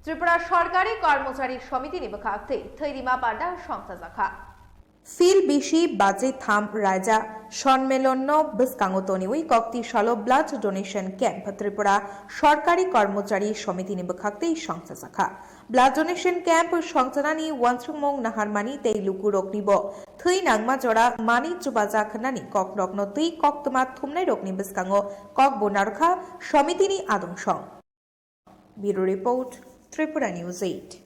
ত্রিপুরা সরকারি কর্মচারী সমিতি bukhaktui থৈরিমা পাডা সংস্থা শাখা ফিল বিশি বাজে থাম রাজা সম্মেলন বিস্কাঙ্গতনিউই কক্তি সালো ব্লাড ডোনেশন ক্যাম্প ত্রিপুরা সরকারি কর্মচারী সমিতি bukhaktui সংস্থা শাখা ব্লাড ডোনেশন ক্যাম্প সংস্থানি ওয়ানসুমং নাহারমানি তেই লুকু রকনিব থৈ নাংমা জড়া মানি চুবাজা খানানি কক রকন তুই কক্তমা থুমনাই রকনি বিস্কাঙ্গ কক বোনারখা সমিতিনি আদংসং ব্যুরো রিপোর্ট Tripura News 8